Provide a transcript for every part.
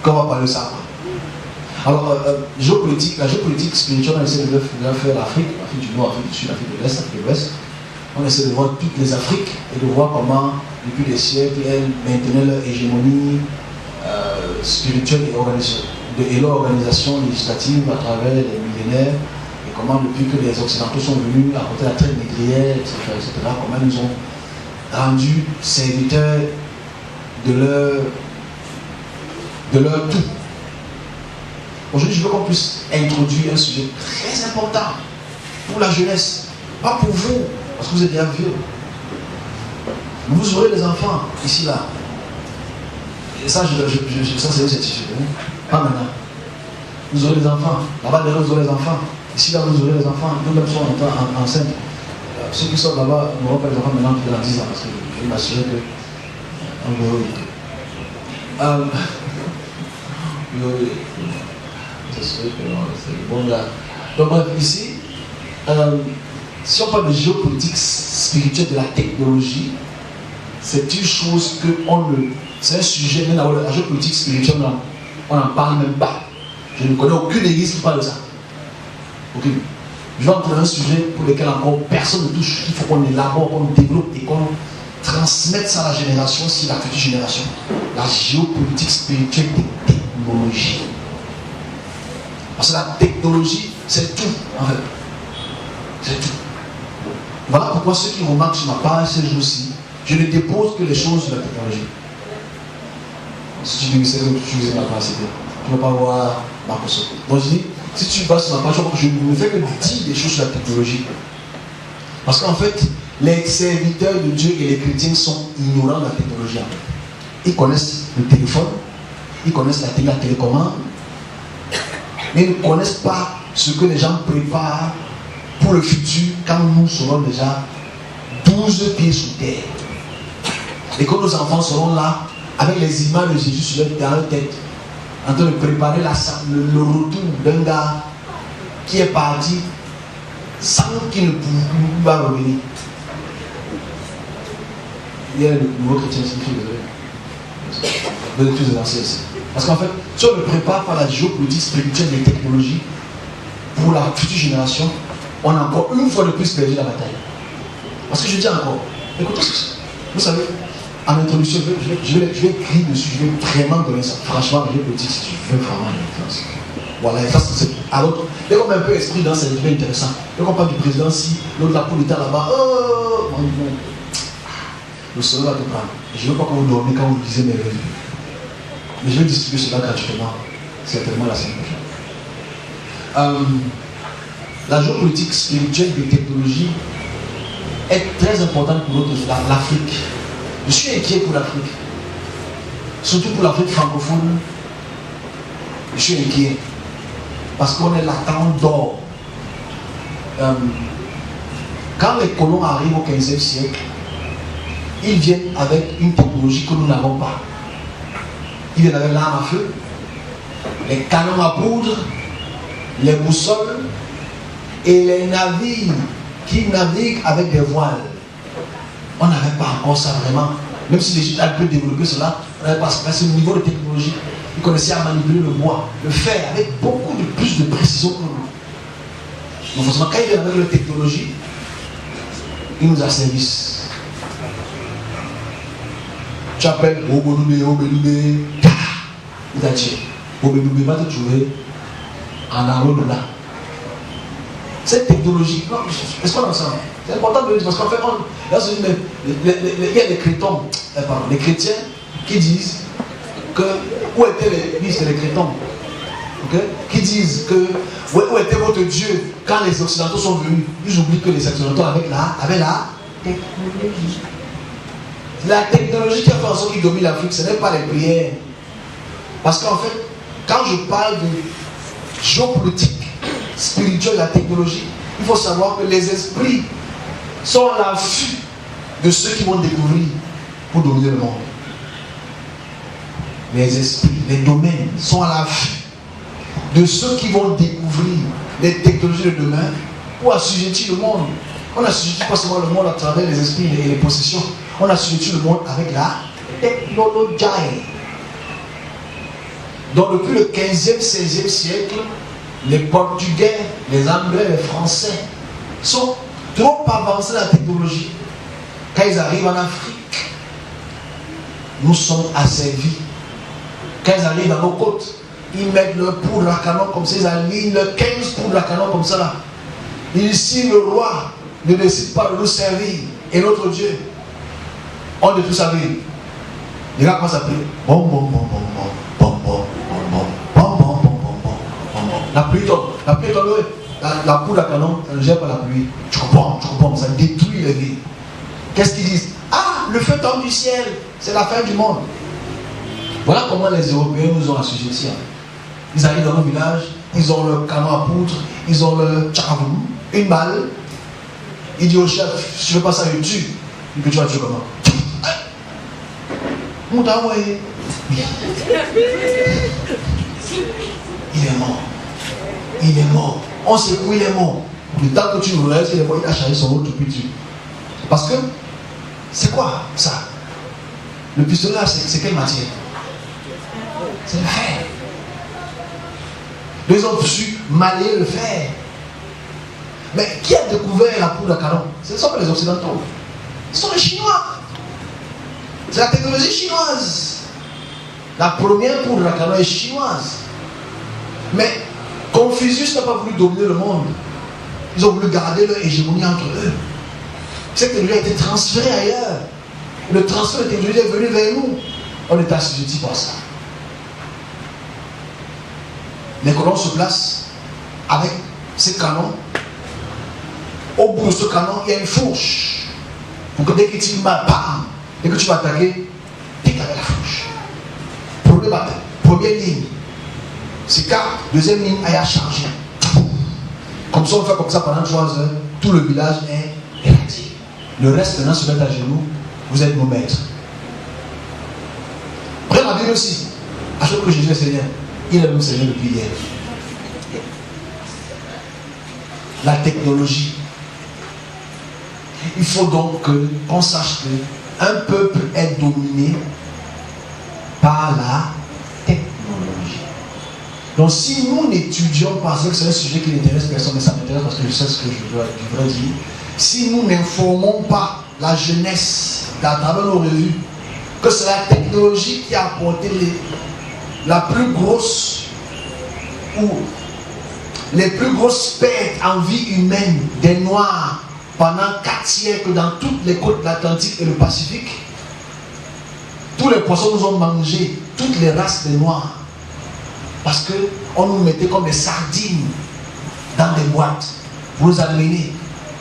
Qu'on va parler de ça. Alors, géopolitique, la géopolitique spirituelle, on essaie de faire l'Afrique du Nord, l'Afrique du Sud, l'Afrique de l'Est, l'Afrique de l'Ouest. On essaie de voir toutes les Afriques et de voir comment, depuis des siècles, elles maintenaient leur hégémonie spirituelle et leur organisation législative à travers les millénaires. Et comment, depuis que les Occidentaux sont venus apporter la traite négrière, etc., comment ils ont rendu serviteurs de leur tout. Aujourd'hui, je veux qu'on puisse introduire un sujet très important pour la jeunesse, pas pour vous, parce que vous êtes déjà vieux. Vous aurez des enfants ici, là. Et ça, ça c'est une certitude. Pas maintenant. Vous aurez des enfants. Là-bas, derrière, vous aurez des enfants. Ici, là, vous aurez des enfants. Nous-mêmes sommes enceintes. Ceux qui sont là-bas n'auront pas des enfants maintenant dans 10 ans, parce que je vais m'assurer que c'est bon là. Donc bref, ici, si on parle de géopolitique spirituelle de la technologie, c'est une chose que c'est un sujet, même la géopolitique spirituelle, on n'en parle même pas. Je ne connais aucune église qui parle de ça. Aucune. Je vais entrer dans un sujet pour lequel encore personne ne touche. Il faut qu'on élabore, qu'on développe et qu'on transmette ça à la génération, si la future génération. La géopolitique spirituelle des technologies. Parce que la technologie, c'est tout, en fait. C'est tout. Voilà pourquoi ceux qui remarquent sur ma page ces jours-ci, je ne dépose que les choses sur la technologie. Si tu dis que c'est que tu utilises ma capacité, tu ne vas pas voir ma console. Donc je dis, si tu vas sur ma page, je ne fais que dire des choses sur la technologie. Parce qu'en fait, les serviteurs de Dieu et les chrétiens sont ignorants de la technologie. En fait. Ils connaissent le téléphone, ils connaissent la télécommande, mais ils ne connaissent pas ce que les gens préparent pour le futur quand nous serons déjà 12 pieds sous terre. Et que nos enfants seront là avec les images de Jésus dans leur tête, en train de préparer le retour d'un gars qui est parti sans qu'il ne pouvait revenir. Il y a le nouveau chrétien qui fait de tous les anciens. Parce qu'en fait, si on ne prépare pas la géopolitique spirituelle des technologies pour la future génération, on a encore une fois de plus perdu la bataille. Parce que je dis encore, écoutez ceci. Vous savez, en introduction, je vais écrire dessus, je vais vraiment donner ça. Franchement, la géopolitique, si tu veux vraiment l'influence. Voilà, et ça c'est. Alors, dès qu'on met un peu esprit dans, c'est très intéressant. Dès qu'on parle du président, si l'autre la pour l'État là-bas, le soleil va te prendre. Et je ne veux pas que vous dormiez quand vous lisez mes revues. Mais je vais distribuer cela gratuitement, certainement la semaine prochaine. La géopolitique spirituelle des technologies est très importante pour l'Afrique. Je suis inquiet pour l'Afrique, surtout pour l'Afrique francophone. Je suis inquiet parce qu'on est l'attente d'or. Quand les colons arrivent au 15e siècle, ils viennent avec une technologie que nous n'avons pas. Ils viennent avec l'arme à feu, les canons à poudre, les boussoles et les navires qui naviguent avec des voiles. On n'avait pas encore ça vraiment. Même si l'Égypte a pu développer cela, on n'avait pas ce niveau de technologie. Ils connaissaient à manipuler le bois, le fer avec beaucoup de plus de précision que nous. Donc forcément, quand ils viennent avec la technologie, ils nous asservissent. Tu appelles Obenoube, il t'a dit, Obenoube va te trouver en arôme de là. Cette technologie, non, est-ce qu'on en sait? C'est important de le dire parce qu'en fait, il y a les chrétiens qui disent que où étaient les chrétiens, okay? Qui disent que où était votre Dieu quand les Occidentaux sont venus. Ils oublient que les Occidentaux avaient la technologie. La technologie qui a fait en sorte qu'ils dominent l'Afrique, ce n'est pas les prières. Parce qu'en fait, quand je parle de géopolitique spirituelle de la technologie, il faut savoir que les esprits sont à l'affût de ceux qui vont découvrir pour dominer le monde. Les esprits, les domaines sont à l'affût de ceux qui vont découvrir les technologies de demain pour assujettir le monde. On n'assujettit pas seulement le monde à travers les esprits et les possessions. On assujettit le monde avec la technologie. Donc depuis le 15e, 16e siècle, les Portugais, les Anglais, les Français sont trop avancés dans la technologie. Quand ils arrivent en Afrique, nous sommes asservis. Quand ils arrivent dans nos côtes, ils mettent leur poudre à canon comme ça, ils alignent leurs 15 poudres à canon comme ça là. Ici, le roi ne décide pas de nous servir. Et notre Dieu, on détruit sa vie. Les gars commencent à prier. Bon, bon, bon, bon, bon, bon, bon, bon, bon, bon, bon, bon, bon, bon. La pluie tombe. La pluie tombe. La poudre à canon, ça ne gère pas la pluie. Tu comprends, ça détruit les vies. Qu'est-ce qu'ils disent? Ah, le feu tombe du ciel. C'est la fin du monde. Voilà comment les Européens nous ont assujettis. Ils arrivent dans nos villages, ils ont leur canon à poudre, ils ont leur tchakavoum, une balle. Il dit au chef, si je ne fais pas ça, il tue. Il dit, tu vas tuer comment? Il est mort. Il est mort. On sait où il est mort. Le temps que tu nous restes, il a chargé son autre pistolet. Parce que, c'est quoi ça? Le pistolet, c'est quelle matière? C'est le fer. Les hommes su manier le fer. Mais qui a découvert la poudre à canon? Ce ne sont pas les Occidentaux. Ce sont les Chinois. C'est la technologie chinoise. La première poudre à canon est chinoise. Mais Confucius n'a pas voulu dominer le monde. Ils ont voulu garder leur hégémonie entre eux. Cette technologie a été transférée ailleurs. Le transfert de technologie est venu vers nous. On est assujetti par ça. Les colons se placent avec ces canons. Au bout de ce canon, il y a une fourche. Pour que dès que tu vas, bam, dès que tu vas attaquer, t'es avec la fourche. Première ligne, c'est car, deuxième ligne, elle a changé. Comme ça, on fait comme ça pendant 3 heures, tout le village est éradiqué. Le reste maintenant se met à genoux, vous êtes nos maîtres. Après la Bible aussi, à chaque fois que Jésus est Seigneur, il est le Seigneur depuis hier. La technologie. Il faut donc qu'on sache qu'un peuple est dominé par la technologie. Donc si nous n'étudions pas, c'est un sujet qui n'intéresse personne, mais ça m'intéresse parce que je sais ce que je voudrais dire. Si nous n'informons pas la jeunesse à travers nos revues que c'est la technologie qui a apporté la plus grosse ou les plus grosses pertes en vie humaine des Noirs pendant 4 siècles dans toutes les côtes de l'Atlantique et le Pacifique. Tous les poissons nous ont mangé, toutes les races des Noirs. Parce qu'on nous mettait comme des sardines dans des boîtes pour nous amener.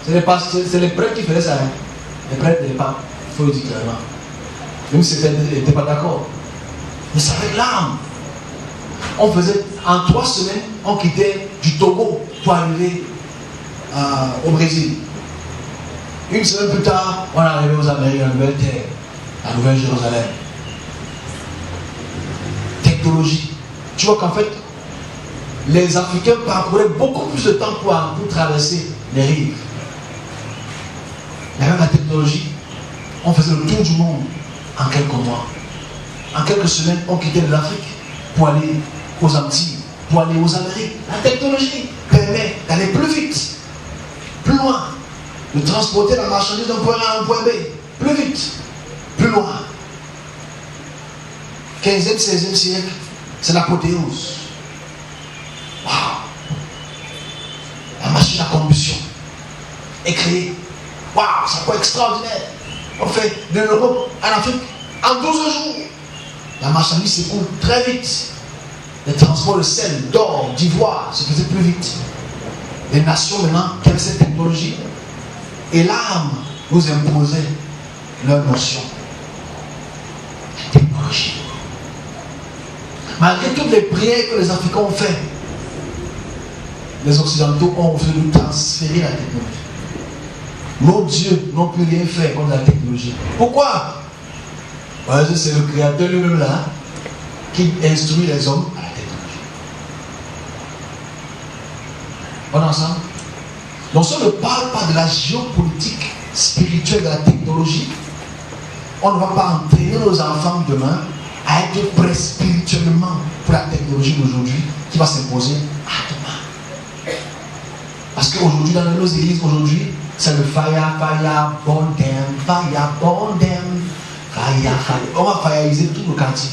C'est les prêtres qui faisaient ça. Hein. Les prêtres des papes, il faut le dire clairement. Même si ils n'étaient pas d'accord. Mais c'est avec l'âme. On faisait, en 3 semaines, on quittait du Togo pour arriver au Brésil. 1 semaine plus tard, on est arrivé aux Amériques, à la Nouvelle-Terre, à Nouvelle-Jérusalem. Technologie. Tu vois qu'en fait, les Africains parcouraient beaucoup plus de temps pour traverser les rives. Mais même la technologie, on faisait le tour du monde en quelques mois. En quelques semaines, on quittait l'Afrique pour aller aux Antilles, pour aller aux Amériques. La technologie permet d'aller plus vite, plus loin, de transporter la marchandise d'un point A à un point B, plus vite, plus loin. 15e, 16e siècle, c'est l'apothéose. Waouh! La machine à combustion est créée. Waouh, c'est quoi extraordinaire! On fait de l'Europe en Afrique en 12 jours. La marchandise s'écoule très vite. Les transports de sel, d'or, d'ivoire se faisaient plus vite. Les nations maintenant qui avaient cette technologie et l'âme nous imposait leur notion. La technologie. Malgré toutes les prières que les Africains ont fait, les Occidentaux ont refusé de transférer la technologie. Nos dieux n'ont plus rien fait contre la technologie. Pourquoi? Parce que c'est le Créateur lui-même là qui instruit les hommes à la technologie. On est ensemble? Donc si on ne parle pas de la géopolitique spirituelle de la technologie, on ne va pas entraîner nos enfants demain à être prêt spirituellement pour la technologie d'aujourd'hui qui va s'imposer à demain. Parce qu'aujourd'hui, dans nos églises, aujourd'hui, c'est le fire, burn them. On va fireiser tout le quartier.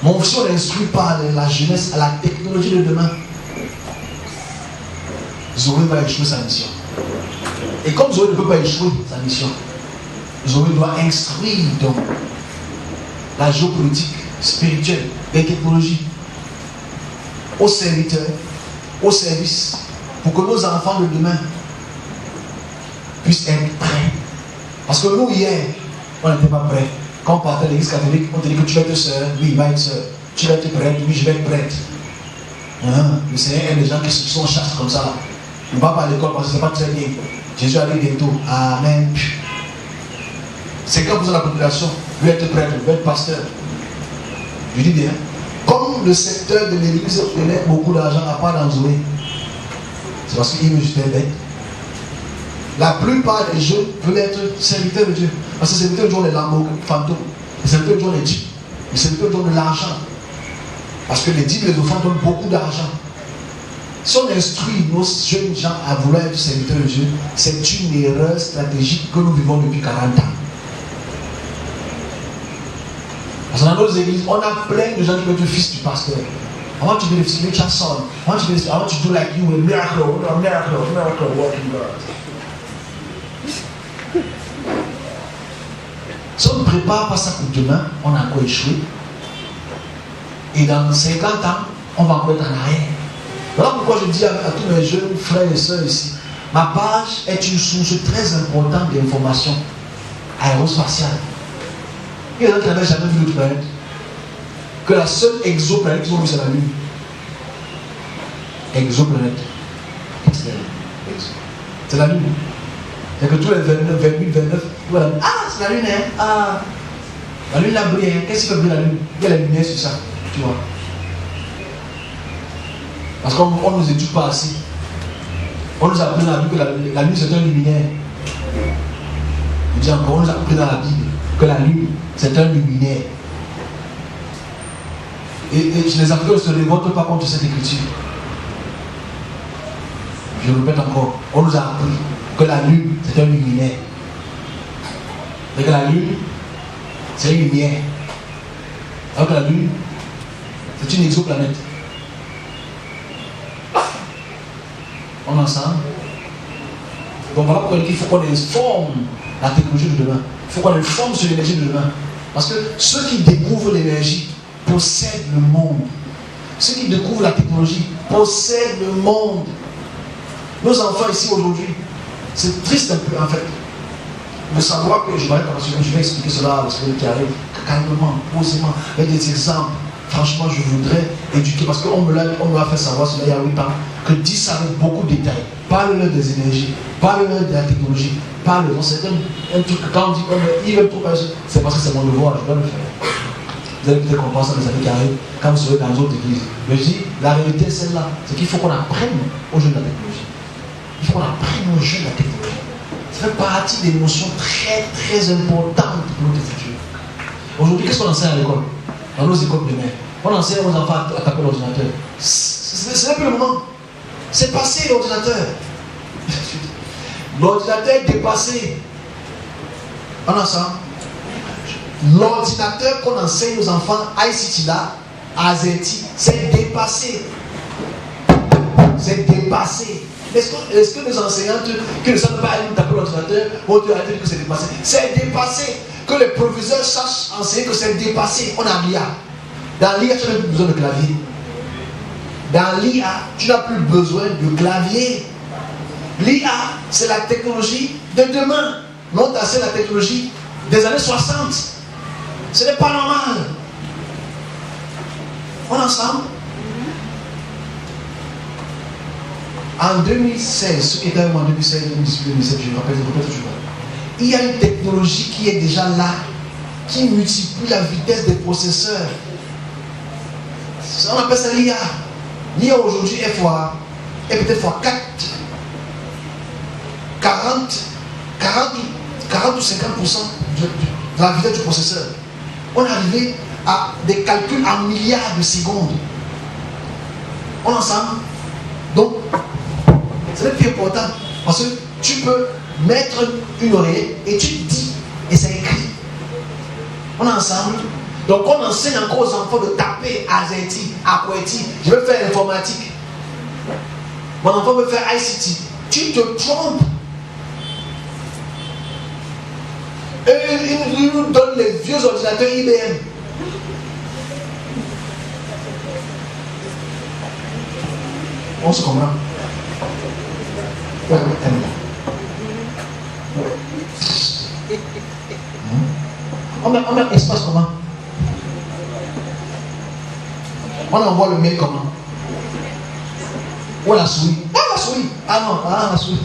Mon fils, on instruit par la jeunesse à la technologie de demain. Zoé va échouer sa mission. Et comme Zoé ne peut pas échouer sa mission, Zoé doit instruire donc la géopolitique spirituelle, les technologies aux serviteurs, au service, pour que nos enfants de demain puissent être prêts. Parce que nous, hier, on n'était pas prêts. Quand on partait à l'église catholique, on te dit que tu vas être sœur, oui, il va être sœur. Tu vas être prête, oui, je vais être prête. Le Seigneur aime les gens qui sont chassés comme ça. On ne va pas à l'école parce que ce n'est pas très bien. Jésus arrive bientôt. Amen. 50% de la population veut être prêtre, veut être pasteur. Je dis bien, comme le secteur de l'église donnait beaucoup d'argent à part dans Zoé, c'est parce qu'il me jetait bête. La plupart des jeunes veulent être serviteurs de Dieu. Parce que les serviteurs de Dieu ont les Lamborghini fantômes. Les serviteurs de Dieu ont les jeeps. Les serviteurs de Dieu ont de l'argent. Parce que les dîmes et les offrandes donnent beaucoup d'argent. Si on instruit nos jeunes gens à vouloir être serviteurs de Dieu, c'est une erreur stratégique que nous vivons depuis 40 ans. Parce que dans nos églises, on a plein de gens qui veulent être fils du pasteur. I want to be the spiritual son. I want to do like you, a miracle working God. Si on ne prépare pas ça pour demain, on a encore échoué. Et dans 50 ans, on va encore être en arrière. Voilà pourquoi je dis à tous mes jeunes frères et sœurs ici, ma page est une source très importante d'informations aérospatiales. Il y a des gens qui n'avaient jamais vu d'autres planètes. Que la seule exoplanète qu'ils ont vue, c'est la Lune. Exoplanète. C'est la Lune. C'est que tous les 29, 28, 29, voilà. Ah, c'est la Lune, hein? Ah, la Lune là brille, hein? Qu'est-ce qui fait briller la Lune? Il y a la lumière sur ça, tu vois. Parce qu'on ne nous éduque pas assez. On nous a appris dans la Bible que la Lune c'est un luminaire. Je dis encore, on nous a appris dans la Bible que la Lune c'est un luminaire. Et les Africains ne se révoltent pas contre cette écriture. Je répète encore, on nous a appris que la Lune c'est un luminaire. Et que la Lune c'est une lumière. Alors que la Lune c'est une exoplanète. On est ensemble. Donc voilà pourquoi il faut qu'on informe la technologie de demain. Il faut qu'on informe sur l'énergie de demain. Parce que ceux qui découvrent l'énergie possèdent le monde. Ceux qui découvrent la technologie possèdent le monde. Nos enfants ici aujourd'hui, c'est triste un peu en fait. De savoir que je vais expliquer cela à la semaine qui arrive, calmement, posément, avec des exemples. Franchement, je voudrais éduquer, parce qu'on me l'a fait savoir cela il y a 8 ans, que 10 avec beaucoup de détails. Parle-leur des énergies, parle-leur de la technologie, parle-leur. C'est un truc que quand on dit, il veut tout faire, c'est parce que c'est mon devoir, je dois le faire. Vous allez peut-être comprendre ça dans les années qui arrivent, quand vous serez dans les autres églises. Mais je dis, la réalité est celle-là, c'est qu'il faut qu'on apprenne aux jeunes la technologie. Il faut qu'on apprenne aux jeunes la technologie. Ça fait partie des notions très très importantes pour notre futur. Aujourd'hui, qu'est-ce qu'on enseigne à l'école? Dans nos écoles primaires, on enseigne aux enfants à taper l'ordinateur. Ce n'est plus le moment. C'est passé l'ordinateur. L'ordinateur est dépassé. On ensemble. L'ordinateur qu'on enseigne aux enfants, ICT là, AZT, c'est dépassé. C'est dépassé. Est-ce que les enseignantes qui ne savent pas aller taper l'ordinateur vont te dire que c'est dépassé? C'est dépassé. Que les professeurs sachent enseigner que c'est dépassé. On a l'IA. Dans l'IA, tu n'as plus besoin de clavier. Dans l'IA, tu n'as plus besoin de clavier. L'IA, c'est la technologie de demain. Non, c'est la technologie des années 60. Ce n'est pas normal. On est ensemble. En 2016, ceux qui étaient en 2016, 2018, 2017, je répète toujours. Il y a une technologie qui est déjà là, qui multiplie la vitesse des processeurs. On appelle ça l'IA. L'IA aujourd'hui est peut-être fois 4, 40 ou 50% de la vitesse du processeur. On est arrivé à des calculs en milliards de secondes. On est ensemble. Donc, c'est le plus important. Parce que tu peux mettre une oreille et tu dis, et ça écrit. On est ensemble. Donc, on enseigne encore aux enfants de taper Azeti, Akweti. Je veux faire l'informatique. Mon enfant veut faire ICT. Tu te trompes. Et ils nous donnent les vieux ordinateurs IBM. On se comprend. On met espace comment? On envoie le mail comment? Où la souris? Ah, la souris! Ah non, la souris.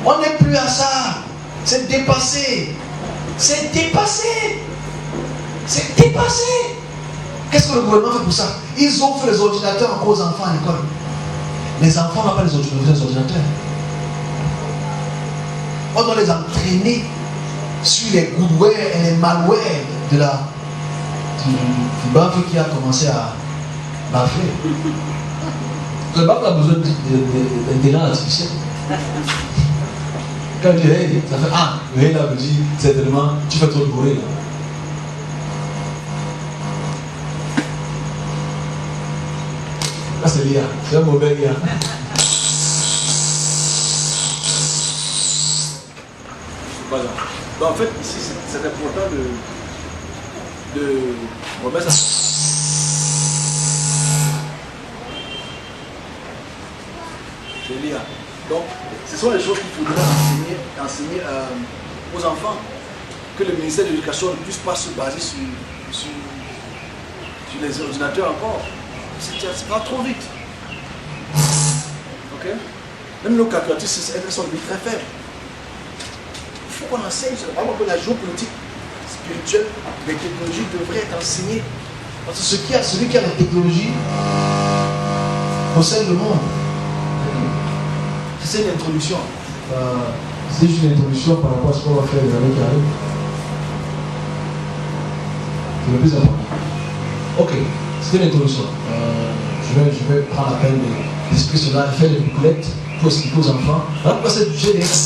On n'est plus à ça. C'est dépassé. C'est dépassé. C'est dépassé. Qu'est-ce que le gouvernement fait pour ça? Ils offrent les ordinateurs encore aux enfants à l'école. Les enfants n'ont pas les ordinateurs. On doit les entraîner sur les goodware et les malware du baffe qui a commencé à baffer. Le baffe a besoin d'intelligence artificielle. Quand je dis hey, ça fait ah, le hey là me dit certainement tu fais trop de bruit là. Là c'est l'IA, c'est un mauvais IA. Voilà. Donc en fait ici c'est important de remettre ça. C'est l'IA. Donc, ce sont les choses qu'il faudra enseigner aux enfants. Que le ministère de l'Éducation ne puisse pas se baser sur les ordinateurs encore. Ça va trop vite. Ok? Même nos calculatrices, elles sont très faibles. Il faut qu'on enseigne. Par exemple, la géopolitique spirituelle, les technologies devraient être enseignées. Parce que celui qui a la technologie possède le monde. C'est une introduction. C'est juste une introduction par rapport à ce qu'on va faire les années qui arrivent. C'est le plus important. Ok, c'était l'introduction. Je vais prendre la peine d'expliquer cela et faire des bouclettes pour expliquer aux enfants. Voilà pourquoi c'est du GDS.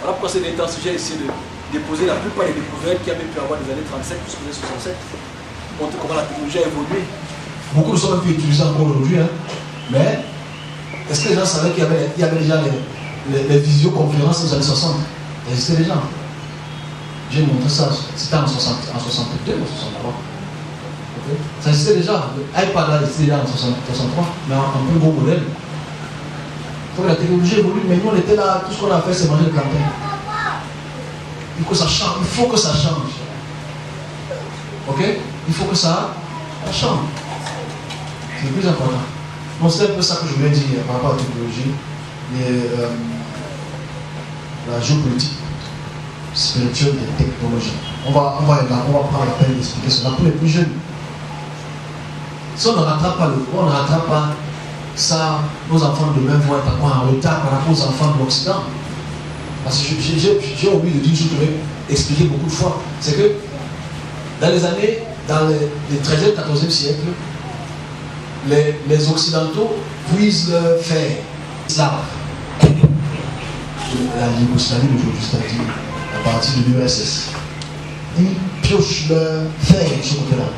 Voilà pourquoi c'est dans ce sujet essayé de déposer la plupart des découvertes qu'il y a même pu avoir des années 37 jusqu'aux années 67. Montrer comment la technologie a évolué. Beaucoup ne sont même plus utilisés encore aujourd'hui. Hein. Mais est-ce que les gens savaient qu'il y avait déjà les visioconférences aux années 60? Ça existait déjà. J'ai montré ça. C'était en 62 ou 63. Okay. Ça existait déjà. L'iPad là existait déjà en 63. Mais en plus gros modèle. Il faut que la technologie évolue. Mais nous on était là. Tout ce qu'on a fait c'est manger le plantain. Il faut que ça change. Il faut que ça change. Ok? Il faut que ça change. C'est le plus important. Donc c'est un peu ça que je voulais dire par rapport à la technologie, la géopolitique spirituelle des technologies. On va prendre la peine d'expliquer cela pour les plus jeunes. Si on ne rattrape pas ça, nos enfants de demain vont être encore en retard par rapport aux enfants de l'Occident. Parce que j'ai oublié de dire une chose que je vais expliquer beaucoup de fois. C'est que dans les 13e et 14e siècle, les Occidentaux puisent le fer, slave. La Yougoslavie d'aujourd'hui, c'est-à-dire à partir de l'URSS. Ils piochent le fer de ce côté-là.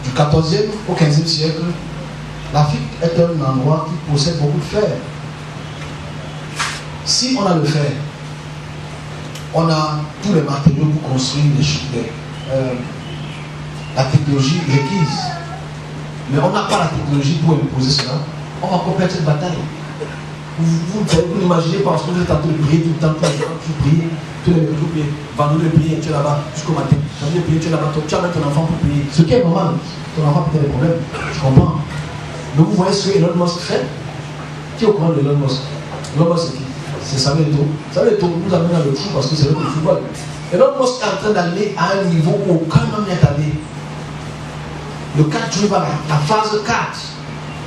Du 14e au 15e siècle, l'Afrique est un endroit qui possède beaucoup de fer. Si on a le fer, on a tous les matériaux pour construire la technologie requise. Mais on n'a pas la technologie pour imposer cela. On va perdre cette bataille. Vous n'imaginez pas, parce que vous êtes en train de prier tout le temps, tu pries, tous les mercredis, tu pries, vendredi de prier, tu es là-bas jusqu'au matin. Samedi de prier, tu es là-bas, tu amènes ton enfant pour prier. Ce qui est normal, ton enfant peut-être des problèmes, je comprends. Donc vous voyez ce que Elon Musk fait. Qui est au courant de Elon Musk? Elon Musk c'est qui? C'est Samuel Eto'o. Samuel Eto'o nous amène dans le trou parce que c'est le football. Elon Musk est en train d'aller à un niveau où aucun homme n'est allé. Le 4 juillet, la phase 4.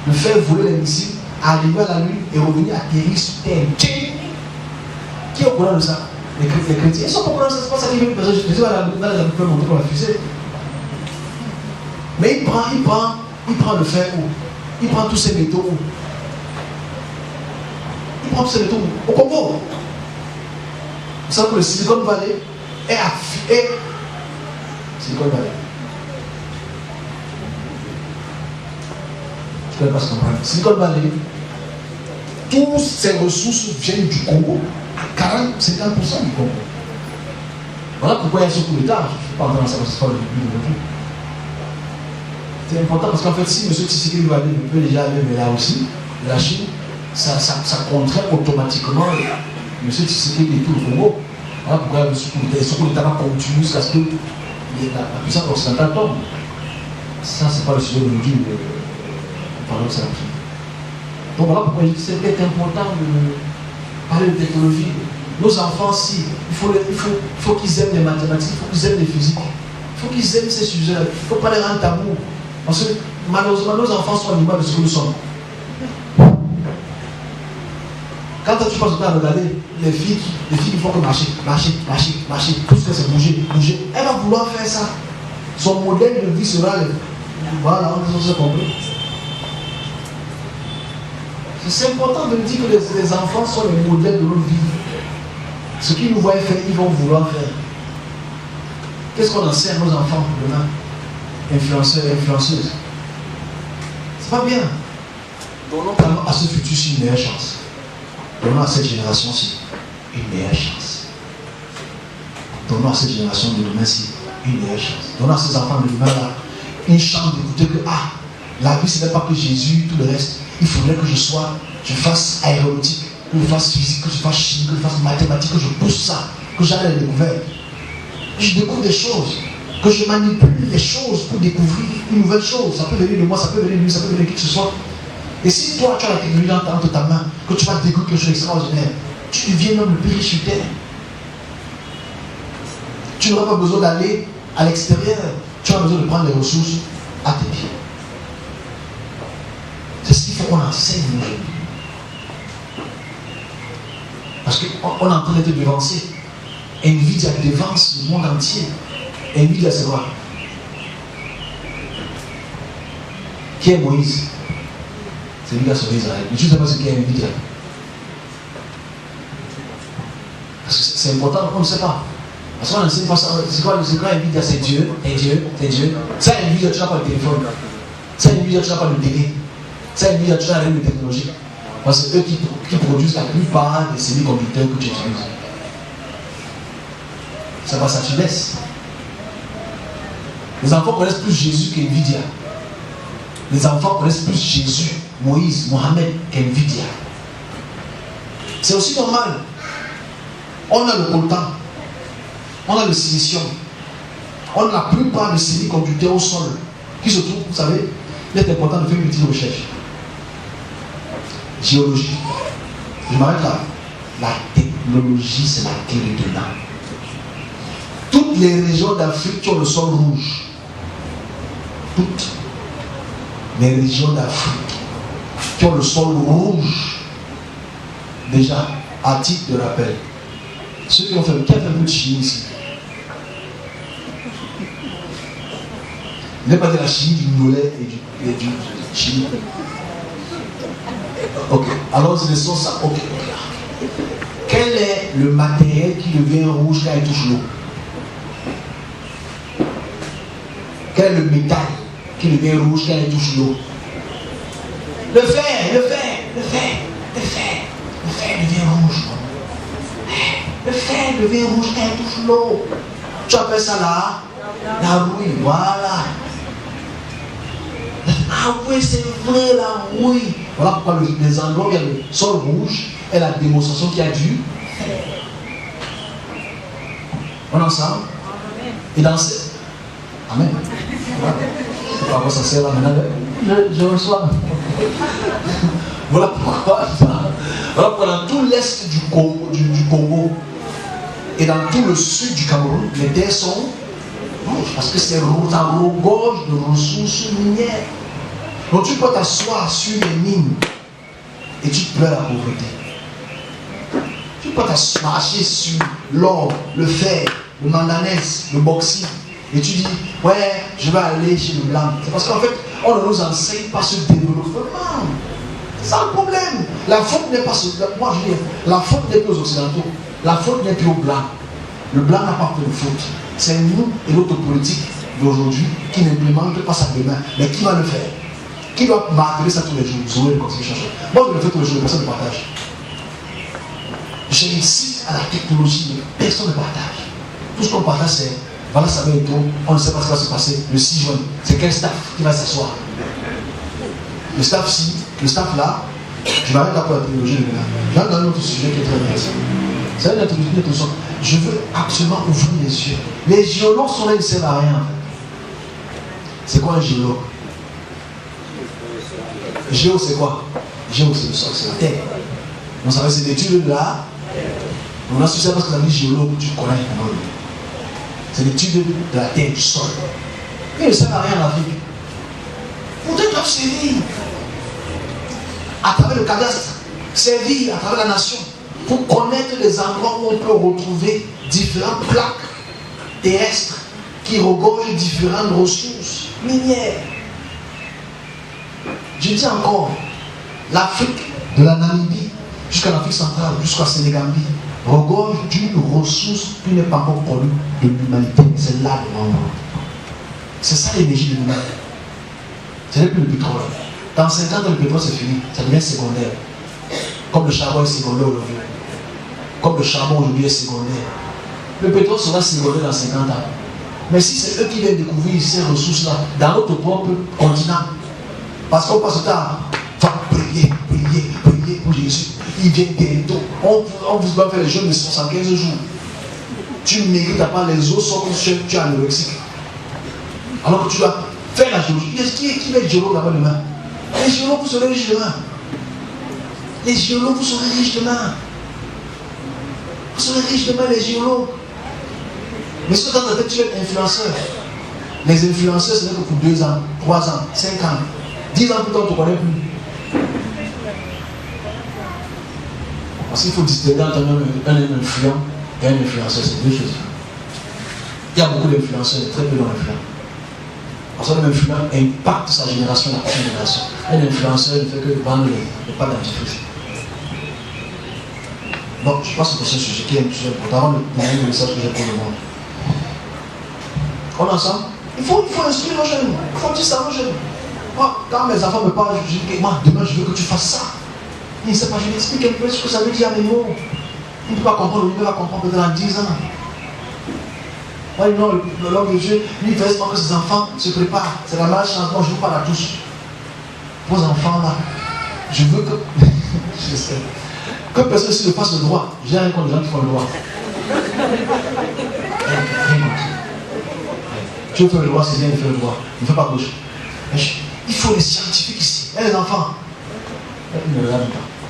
de faire voler les missiles, arriver à la Lune et revenir atterrir sur Terre. Qui est au courant de ça? Les chrétiens. Ils sont pas au courant de ça, c'est pas ça qui veut. Parce que je dis, la Lune peut monter pour la fusée. Mais il prend le fer où? Il prend tous ces métaux où? Il prend tous ces métaux où? Au Congo. Vous savez que le Silicon Valley est Silicon Valley. Je ne sais pas ce qu'on parle. Silicon Valley, toutes ces ressources viennent du Congo. À 40-50% du Congo. Voilà pourquoi il y a ce coup d'État. Je ne suis pas en train de savoir ce que c'est le but aujourd'hui. C'est important parce qu'en fait, si M. Tshisekedi Vadi peut déjà aller mais là aussi, la Chine, ça contraint automatiquement M. Tshisekedi et tout le Congo. Voilà pourquoi ce coup d'État va continuer jusqu'à ce que la puissance occidentale tombe. Ça, c'est pas le sujet d'aujourd'hui. Donc voilà pourquoi je dis que c'est peut-être important de parler de technologie. Nos enfants, si, il faut qu'ils aiment les mathématiques, il faut qu'ils aiment les physiques, il faut qu'ils aiment ces sujets-là. Il ne faut pas les rendre tabous. Parce que malheureusement, nos enfants sont à l'image de ce que nous sommes. Quand tu passes le temps à regarder les filles qui font que marcher, tout ce que c'est bouger, elle va vouloir faire ça. Son modèle de vie sera le. Voilà, on s'est compris. C'est important de dire que les enfants sont les modèles de notre vie. Ce qu'ils nous voient faire, ils vont vouloir faire. Qu'est-ce qu'on enseigne à nos enfants demain? Influenceurs et influenceuses. C'est pas bien. Donnons à ce futur-ci une meilleure chance. Donnons à cette génération-ci une meilleure chance. Donnons à cette génération de demain-ci une meilleure chance. Donnons à ces enfants de demain-là une chance d'écouter que la vie ce n'est pas que Jésus, tout le reste. Il faudrait que je fasse aéronautique, que je fasse physique, que je fasse chimie, que je fasse mathématiques, que je pousse ça, que j'aille les découvertes. Que je découvre des choses, que je manipule les choses pour découvrir une nouvelle chose. Ça peut venir de moi, ça peut venir de lui, ça peut venir de qui que ce soit. Et si toi tu as la technologie entre ta main, que tu vas découvrir quelque chose d'extraordinaire, tu deviens même le plus riche sur terre. Tu n'auras pas besoin d'aller à l'extérieur, tu as besoin de prendre les ressources à tes pieds. C'est ce qu'il faut qu'on enseigne aujourd'hui. Parce qu'on est en train d'être devancé. Nvidia dévance le monde entier. Nvidia, c'est quoi? Qui est Moïse? C'est lui qui a sauvé Israël. Mais tu ne sais pas ce qu'est Nvidia. Parce que c'est important, on ne sait pas. Parce qu'on ne sait pas ça. C'est quoi Nvidia? C'est Dieu. Et Dieu. Ça, Nvidia, tu n'as pas le téléphone. Ça, Nvidia, tu n'as pas le télé. Ça, Nvidia, tu n'as rien de technologique. Parce que c'est eux qui produisent la plupart des semi-conducteurs que tu utilises. Ça va, ça tu laisses. Les enfants connaissent plus Jésus qu'Nvidia. Les enfants connaissent plus Jésus, Moïse, Mohamed qu'Nvidia. C'est aussi normal. On a le coltan, on a le silicium, on a la plupart des semi-conducteurs au sol qui se trouvent, vous savez, il est important de faire une petite recherche. Géologie. Je m'arrête là. La technologie, c'est la clé de demain. Toutes les régions d'Afrique qui ont le sol rouge, toutes les régions d'Afrique qui ont le sol rouge, déjà, à titre de rappel, ceux qui ont fait un peu de chimie ici, il n'est pas de la chimie du Nolais et du chimie. Ok, alors c'est ça. Ok. Quel est le matériel qui devient rouge quand il touche l'eau? Quel est le métal qui devient rouge quand il touche l'eau? Le fer devient rouge. Le fer devient rouge quand il touche l'eau. Tu appelles ça la rouille, voilà. Ah oui, c'est vrai, la rouille. Voilà pourquoi les endroits où il y a le sol rouge est la démonstration qu'il y a du fer. On est ensemble? Et dans ce... Amen. Voilà. Je ne sais pas à quoi ça sert là maintenant. Je reçois. Voilà pourquoi dans tout l'est du Congo et dans tout le sud du Cameroun, les terres sont rouges parce que c'est un regorge de ressources minières. Donc tu peux t'asseoir sur les mines et tu pleures la pauvreté. Tu peux marcher sur l'or, le fer, le manganèse, le bauxite et tu dis, ouais, je vais aller chez le blanc. C'est parce qu'en fait, on ne nous enseigne pas ce développement. C'est ça le problème. La faute n'est pas moi je dis, la faute n'est plus aux Occidentaux. La faute n'est plus aux Blancs. Le Blanc n'a pas fait de faute. C'est nous et notre politique d'aujourd'hui qui n'implémente pas ça demain. Mais qui va le faire? Qui doit marteler ça tous les jours? Vous aurez le conseil changer. Moi je le fais tous les jours, personne ne partage. J'incite à la technologie, mais personne ne partage. Tout ce qu'on partage c'est, voilà ça va être trop, on ne sait pas ce qui va se passer le 6 juin. C'est quel staff qui va s'asseoir? Le staff-ci, le staff là, je m'arrête là pour la technologie de demain. Là, dans un autre sujet qui est très intéressant. C'est une introduction. Je veux absolument ouvrir les yeux. Les géologues sont là, ils ne servent à rien. C'est quoi un géologue? Géo, c'est quoi? Géo, c'est le sol, c'est la terre. On savait ces études là. On a su ça parce que ça dit géologue, tu connais. C'est l'étude de la terre, du sol. Ils ne servent à rien en Afrique. Peut-être doivent servir à travers le cadastre, servir à travers la nation pour connaître les endroits où on peut retrouver différentes plaques terrestres qui regorgent différentes ressources minières. Je dis encore, l'Afrique de la Namibie jusqu'à l'Afrique centrale, jusqu'à Sénégambie, regorge d'une ressource qui n'est pas encore connue de l'humanité. C'est là devant nous. C'est ça l'énergie de l'humanité. Ce n'est plus le pétrole. Dans 50 ans, le pétrole c'est fini. Ça devient secondaire. Comme le charbon est secondaire aujourd'hui. Comme le charbon aujourd'hui est secondaire. Le pétrole sera secondaire dans 50 ans. Mais si c'est eux qui viennent découvrir ces ressources-là dans notre propre continent, parce qu'on passe le temps à prier pour Jésus. Il vient bientôt. On vous va faire les jeûnes de 75 jours. Tu mérites à part les autres sortes que tu es anorexique. Alors que tu dois faire la géologie. Qui va être géologue là-bas demain? Les géologues, vous serez riches demain. Les géologues, vous serez riches demain. Vous serez riches demain, les géologues. Mais ce que dans ta tête, tu vas être influenceur. Les influenceurs, ce n'est que pour 2 ans, 3 ans, 5 ans. 10 ans plus tard, on ne te connaît plus. Parce qu'il faut distinguer entre un influent et un influenceur, c'est 2 choses. Il y a beaucoup d'influenceurs et très peu d'influents. Parce qu'un influent impacte sa génération, la prochaine génération. Un influenceur ne fait que vendre les pâtes dentifrice. Bon, je pense que c'est ce sujet qui est un sujet important. Avant de donner le message que j'ai pour le monde. On est ensemble? Il faut instruire nos jeunes. Il faut dire ça à nos jeunes. Moi, quand mes enfants me parlent, je dis, moi, demain, je veux que tu fasses ça. Il ne sait pas, je lui explique un peu ce que ça veut dire à mes mots. Il ne peut pas comprendre, il va comprendre peut-être dans 10 ans. Oui, non, l'homme de Dieu, lui, il fait que ses enfants se préparent. C'est la meilleure chance. Moi, je vous parle à tous. Vos enfants, là, je veux que. Je sais. Que personne ici ne fasse le droit. J'ai rien contre les gens qui font le droit. Tu veux faire le droit, c'est bien de faire le droit. Ne fais pas gauche. Il faut les scientifiques ici. Et les enfants. Il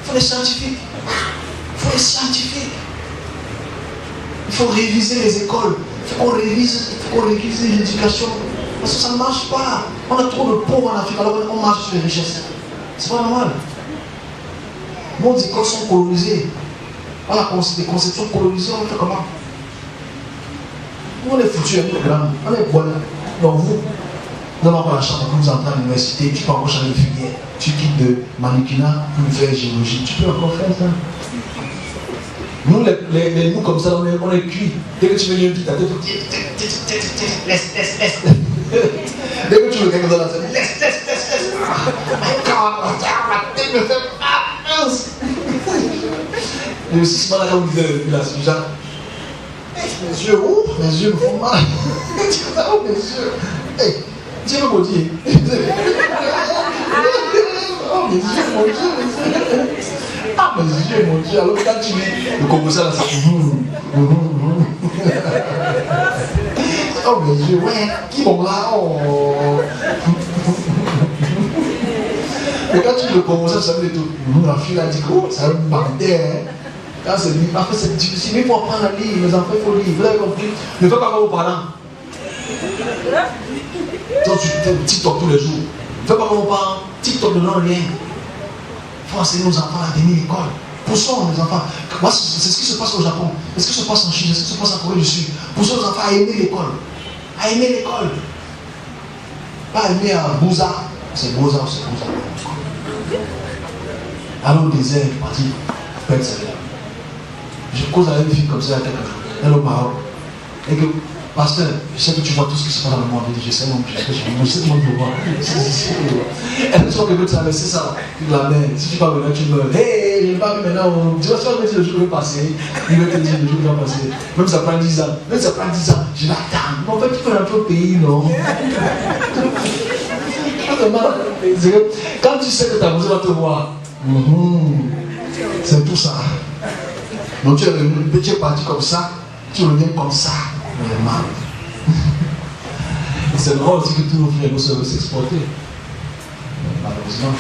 faut les scientifiques. Il faut les scientifiques. Il faut réviser les écoles. Il faut qu'on révise l'éducation. Parce que ça ne marche pas. On a trop de pauvres en Afrique, alors on marche sur les richesses. C'est pas normal. Nos écoles sont colonisées. On a des conceptions colonisées, on fait comment? On est foutus, on est bon. Donc vous n'avez pas la chance, vous entrez à l'université, tu peux encore changer de filière. Tu quittes de mannequinat pour faire géologie. Tu peux encore faire ça. Nous, nous comme ça, on est cuits. Dès que tu veux une petite tête, laisse. Dès que tu veux quelque chose dans la tête, laisse. Ma tête me fait mince. Et aussi, ce matin, on disait depuis la suite, genre, mes yeux, mes yeux me font mal. Oh, mes yeux. Hey, Dieu me maudit. Oh, mes yeux, mon Dieu, mes yeux. Ah, mes yeux, mon Dieu. Alors, quand tu lis le composé là, ça fait. Oh, mes yeux, ouais. Qui m'ont là? Oh. Et quand tu lis le composé, ça veut dire tout. La fille a dit que ça me bandait. Quand c'est lui, après c'est difficile, mais il faut apprendre à lire, les enfants il faut lire, vous avez compris? Ne fais pas comme vos parents. Toi tu fais TikTok tous les jours. Ne fais pas comme vos parents. TikTok ne donne rien. Il faut enseigner nos enfants à aimer l'école. Poussons les enfants. C'est ce qui se passe au Japon. C'est ce qui se passe en Chine. C'est ce qui se passe en Corée du Sud. Poussons les enfants à aimer l'école. À aimer l'école. Pas aimer à Bouza. C'est Bouza ou c'est Bouza. Allons au désert, parti. Perdre sa vie. Je cause avec une fille comme ça il y a quelques jours. Elle est au Maroc. Et que, pasteur, je sais que tu vois tout ce qui se passe dans le monde. Je dis, je sais, mon Dieu, je sais comment je vois. Elle me dit que tu as laissé ça. La mer, si tu vas venir, tu meurs. Hé, je ne vais pas maintenant. Tu vas me dire le jour va passer. Il va te dire le jour va passer. Même ça prend 10 ans. Même ça prend 10 ans. Je l'attends. Mais en fait, tu peux rentrer au pays, non? Quand tu sais que ta voisine va te voir, c'est tout ça. Donc tu es parti comme ça, tu reviens comme ça, vraiment. C'est drôle aussi que tous nos frères nous se s'exporter. Malheureusement.